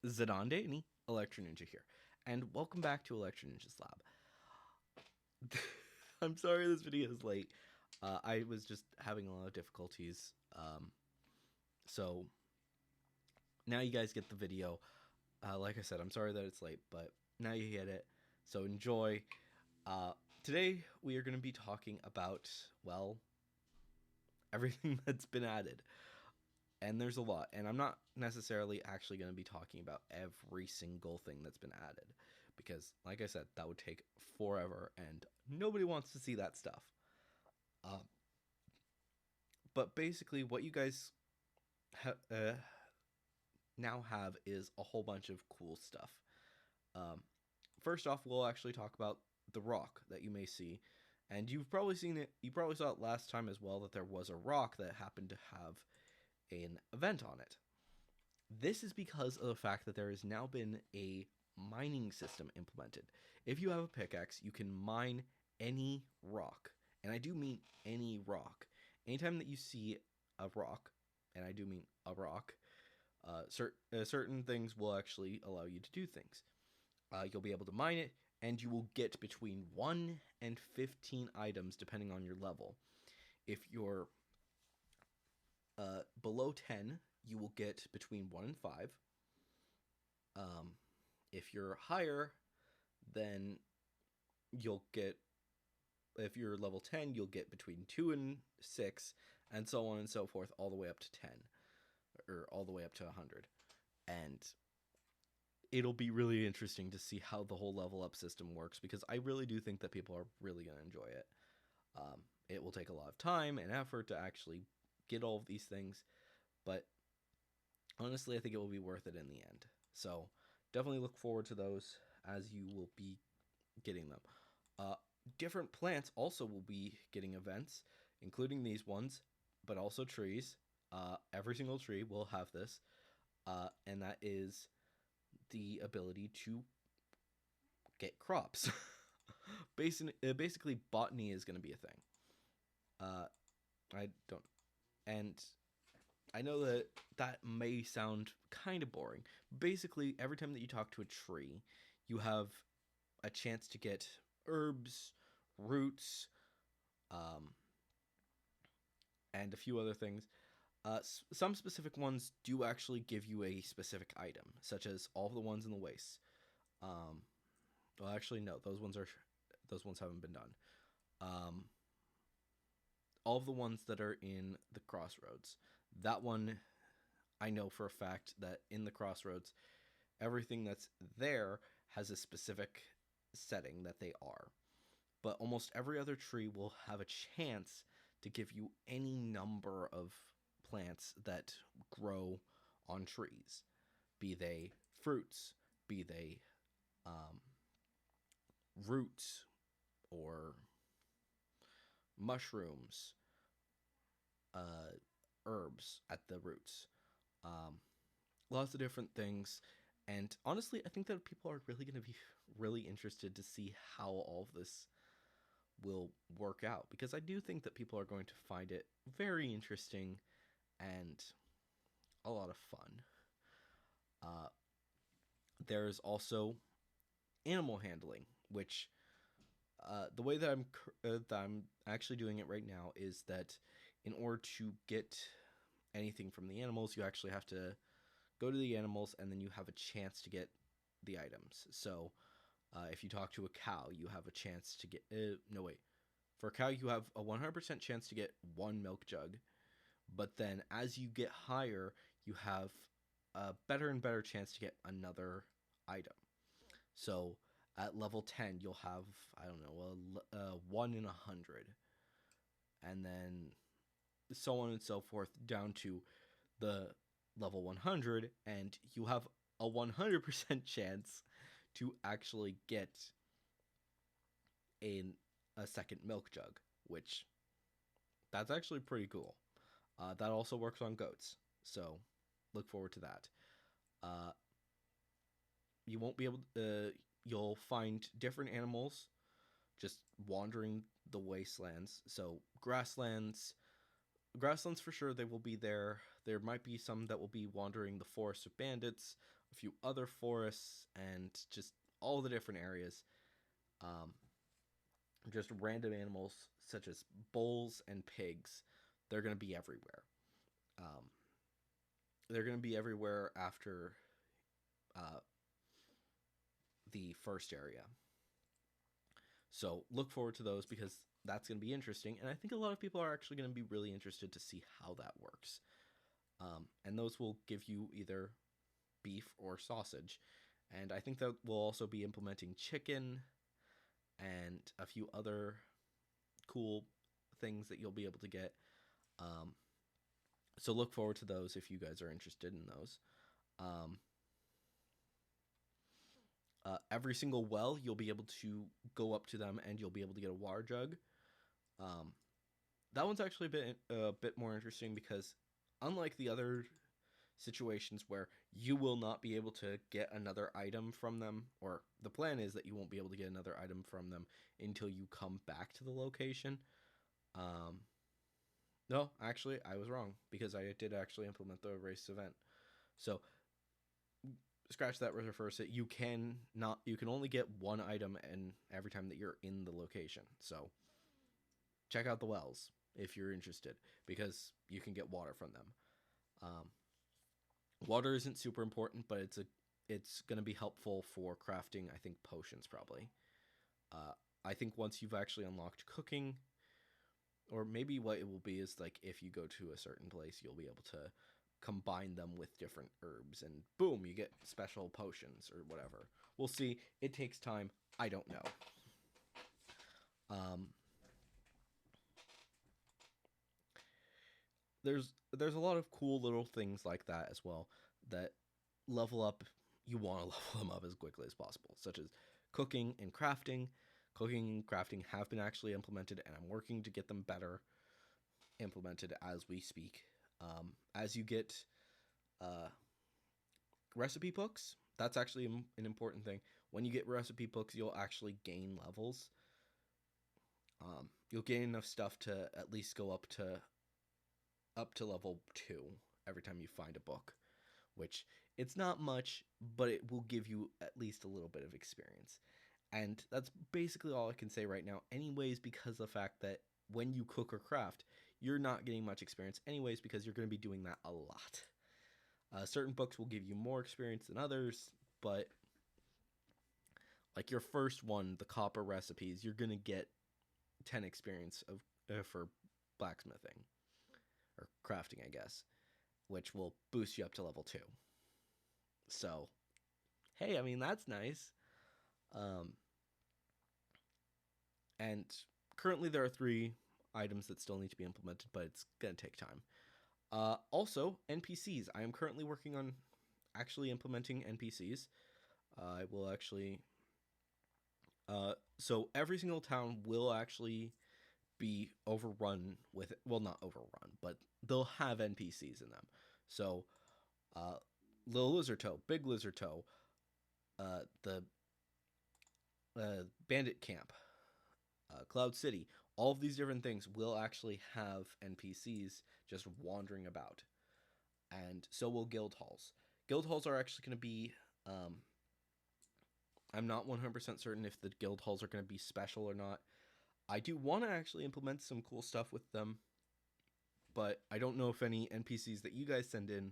Zadande, Electro Ninja here, and welcome back to Electro Ninja's Lab. I'm sorry this video is late. I was just having a lot of difficulties, so now you guys get the video. Like I said, I'm sorry that it's late, but now you get it, so enjoy. Today we are going to be talking about, well, everything that's been added. And there's a lot, and I'm not necessarily actually going to be talking about every single thing that's been added, because like I said, that would take forever and nobody wants to see that stuff. But basically what you guys now have is a whole bunch of cool stuff. First off, we'll actually talk about the rock that you may see, and you've probably seen it, you probably saw it last time as well, that there was a rock that happened to have an event on it. This is because of the fact that there has now been a mining system implemented. If you have a pickaxe, you can mine any rock, and I do mean any rock. Anytime that you see a rock, and I do mean a rock, certain things will actually allow you to do things. You'll be able to mine it, and you will get between 1 and 15 items depending on your level. If you're below 10, you will get between 1 and 5. If you're higher, then you'll get, if you're level 10, you'll get between 2 and 6, and so on and so forth, all the way up to 10, or all the way up to 100. And it'll be really interesting to see how the whole level up system works, because I really do think that people are really going to enjoy it. It will take a lot of time and effort to actually get all of these things, but honestly, I think it will be worth it in the end. So definitely look forward to those, as you will be getting them. Different plants also will be getting events, including these ones, but also trees. Every single tree will have this, and that is the ability to get crops. Basically, botany is going to be a thing. I don't, and I know that that may sound kind of boring. Basically, every time that you talk to a tree, you have a chance to get herbs, roots, and a few other things. Some specific ones do actually give you a specific item, such as all of the ones in the wastes. Well, actually, no, those ones haven't been done. All of the ones that are in the crossroads. That one, I know for a fact that in the crossroads, everything that's there has a specific setting that they are. But almost every other tree will have a chance to give you any number of plants that grow on trees, be they fruits, be they roots, or mushrooms, herbs at the roots. Lots of different things. And honestly, I think that people are really going to be really interested to see how all of this will work out, because I do think that people are going to find it very interesting and a lot of fun. There's also animal handling, which the way that I'm actually doing it right now is that in order to get anything from the animals, you actually have to go to the animals, and then you have a chance to get the items. So if you talk to a cow, you have a chance to get no, wait, for a cow you have a 100% chance to get one milk jug, but then as you get higher, you have a better and better chance to get another item. So at level 10, you'll have, I don't know, 1 in 100, and then so on and so forth down to the level 100, and you have a 100% chance to actually get a second milk jug, which that's actually pretty cool. That also works on goats, so look forward to that. You won't be able to, you'll find different animals just wandering the wastelands. So grasslands for sure, they will be there. There might be some that will be wandering the forest of bandits, a few other forests, and just all the different areas. Um, just random animals such as bulls and pigs. They're going to be everywhere. Um, they're going to be everywhere after uh, the first area. So look forward to those because that's going to be interesting. And I think a lot of people are actually going to be really interested to see how that works. And those will give you either beef or sausage. And I think that we'll also be implementing chicken and a few other cool things that you'll be able to get. Um, so look forward to those if you guys are interested in those. Um, every single well, you'll be able to go up to them and you'll be able to get a water jug. Um, that one's actually a bit more interesting because unlike the other situations where you will not be able to get another item from them, or the plan is that you won't be able to get another item from them until you come back to the location. No, actually, I was wrong because I did actually implement the race event. So scratch that reverse it. You can only get one item and every time that you're in the location. So check out the wells if you're interested because you can get water from them. Water isn't super important, but it's going to be helpful for crafting, I think, potions probably. I think once you've actually unlocked cooking, or maybe what it will be is like if you go to a certain place, you'll be able to combine them with different herbs and boom, you get special potions or whatever. We'll see. It takes time. I don't know. There's a lot of cool little things like that as well that level up. You want to level them up as quickly as possible, such as cooking and crafting. Cooking and crafting have been actually implemented, and I'm working to get them better implemented as we speak. As you get recipe books, that's actually an important thing. When you get recipe books, you'll actually gain levels. You'll gain enough stuff to at least go up to level 2 every time you find a book, which it's not much, but it will give you at least a little bit of experience. And that's basically all I can say right now, anyways, because of the fact that when you cook or craft, you're not getting much experience anyways because you're going to be doing that a lot. Certain books will give you more experience than others, but like your first one, the copper recipes, you're going to get 10 experience for blacksmithing or crafting, I guess, which will boost you up to level 2. So, hey, I mean, that's nice. And currently there are 3 items that still need to be implemented, but it's going to take time. Also, NPCs. I am currently working on actually implementing NPCs. I will actually... so every single town will actually be overrun with... Well, not overrun, but they'll have NPCs in them. So, Little Lizard Toe, Big Lizard Toe, the Bandit Camp, Cloud City, all of these different things will actually have NPCs just wandering about. And so will guild halls. Guild halls are actually going to be... I'm not 100% certain if the guild halls are going to be special or not. I do want to actually implement some cool stuff with them, but I don't know if any NPCs that you guys send in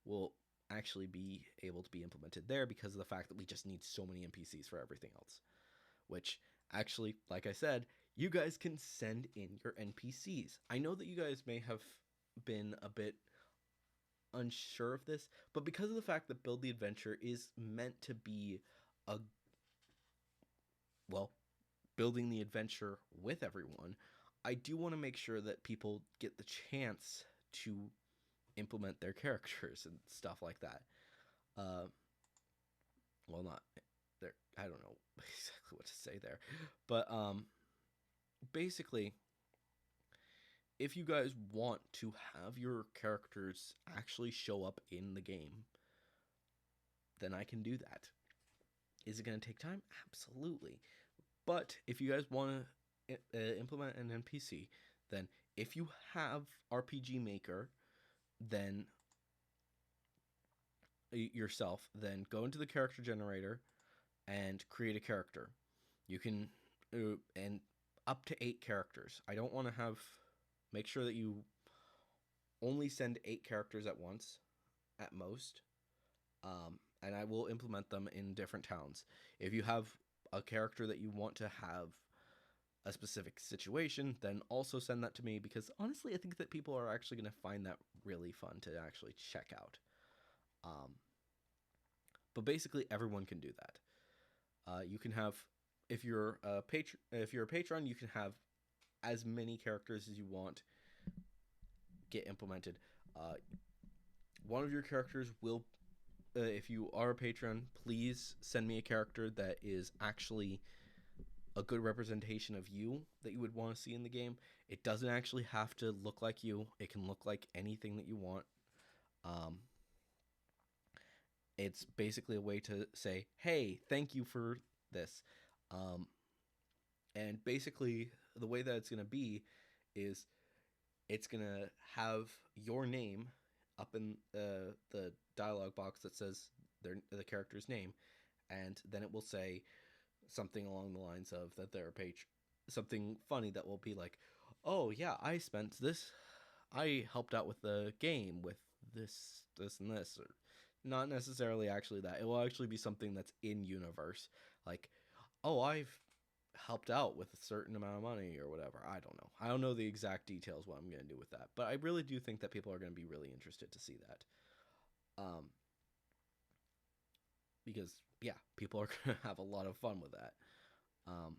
will actually be able to be implemented there because of the fact that we just need so many NPCs for everything else. Which, actually, like I said, you guys can send in your NPCs. I know that you guys may have been a bit unsure of this, but because of the fact that Build the Adventure is meant to be building the adventure with everyone, I do want to make sure that people get the chance to implement their characters and stuff like that. Well, not there. I don't know exactly what to say there, but basically, if you guys want to have your characters actually show up in the game, then I can do that. Is it going to take time? Absolutely. But if you guys want to implement an NPC, then if you have RPG Maker, then yourself, then go into the character generator and create a character. You can and up to 8 characters. I don't want to have. Make sure that you only send 8 characters at once, at most, and I will implement them in different towns. If you have a character that you want to have a specific situation, then also send that to me, because honestly, I think that people are actually going to find that really fun to actually check out. Um, but basically, everyone can do that. You can have, if you're a patron, you can have as many characters as you want get implemented. Uh, one of your characters will, if you are a patron, please send me a character that is actually a good representation of you that you would want to see in the game. It doesn't actually have to look like you. It can look like anything that you want. Um, it's basically a way to say, hey, thank you for this. Um, and basically, the way that it's going to be is it's going to have your name up in the dialogue box that says the character's name, and then it will say something along the lines of that they're a page, something funny that will be like, oh yeah, I helped out with the game with this and this, or not necessarily actually that. It will actually be something that's in universe, like, oh, I've helped out with a certain amount of money or whatever. I don't know the exact details what I'm going to do with that, but I really do think that people are going to be really interested to see that. Um, because yeah, people are going to have a lot of fun with that. Um,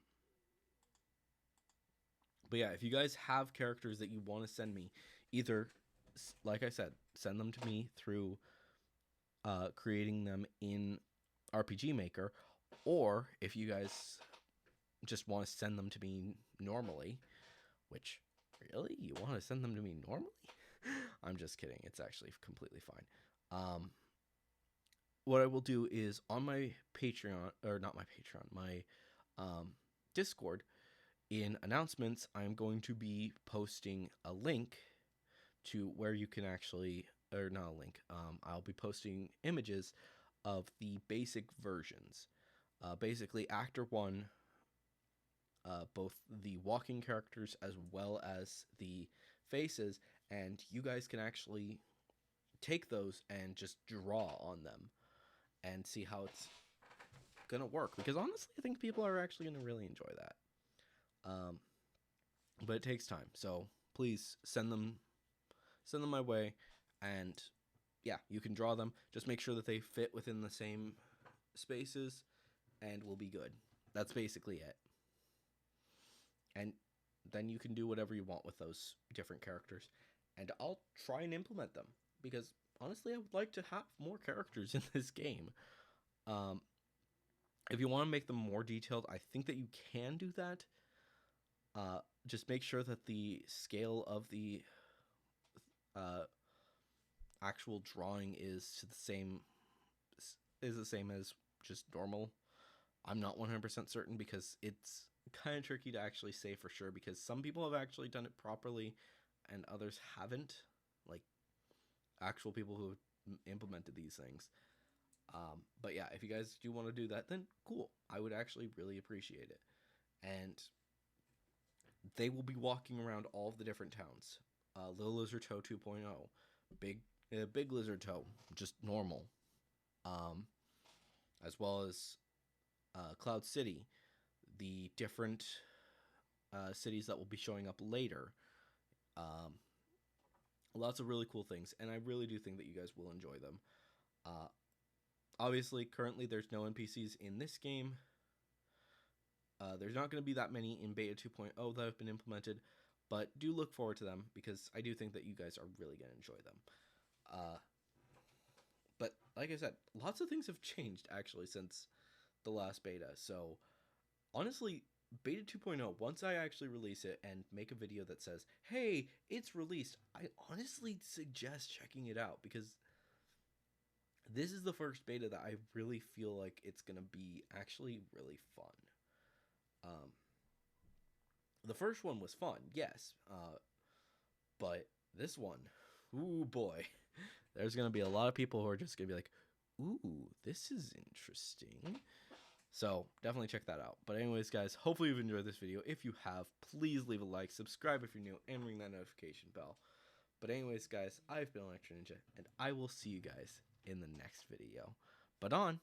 but yeah, if you guys have characters that you want to send me, either, like I said, send them to me through creating them in RPG Maker, or if you guys just want to send them to me normally, which, really, you want to send them to me normally? I'm just kidding. It's actually completely fine. What I will do is on my Patreon, or not my Patreon, my Discord, in announcements, I'm going to be posting a link to where you can actually, or not a link, I'll be posting images of the basic versions. Basically, Actor 1, both the walking characters as well as the faces, and you guys can actually take those and just draw on them and see how it's gonna work, because honestly I think people are actually gonna really enjoy that. But it takes time, so please send them my way, and yeah, you can draw them. Just make sure that they fit within the same spaces, and we'll be good. That's basically it. And then you can do whatever you want with those different characters, and I'll try and implement them, because honestly I would like to have more characters in this game. Um, if you want to make them more detailed, I think that you can do that. Just make sure that the scale of the uh, actual drawing is the same as just normal. I'm not 100% certain, because it's kind of tricky to actually say for sure, because some people have actually done it properly and others haven't, like actual people who have implemented these things. But yeah, if you guys do want to do that, then cool. I would actually really appreciate it. And they will be walking around all of the different towns. Little Lizard Toe 2.0, Big Lizard Toe, just normal, as well as Cloud City, the different cities that will be showing up later. Um, Lots of really cool things, and I really do think that you guys will enjoy them. Uh, Obviously, currently there's no NPCs in this game. There's not going to be that many in Beta 2.0 that have been implemented, but do look forward to them, because I do think that you guys are really going to enjoy them. But like I said, lots of things have changed actually since the last beta. So honestly, Beta 2.0, once I actually release it and make a video that says, hey, it's released, I honestly suggest checking it out, because this is the first beta that I really feel like it's going to be actually really fun. The first one was fun, yes, but this one, ooh boy, there's going to be a lot of people who are just going to be like, ooh, this is interesting. So definitely check that out. But anyways, guys, hopefully you've enjoyed this video. If you have, please leave a like, subscribe if you're new, and ring that notification bell. But anyways, guys, I've been Electro Ninja, and I will see you guys in the next video. But on.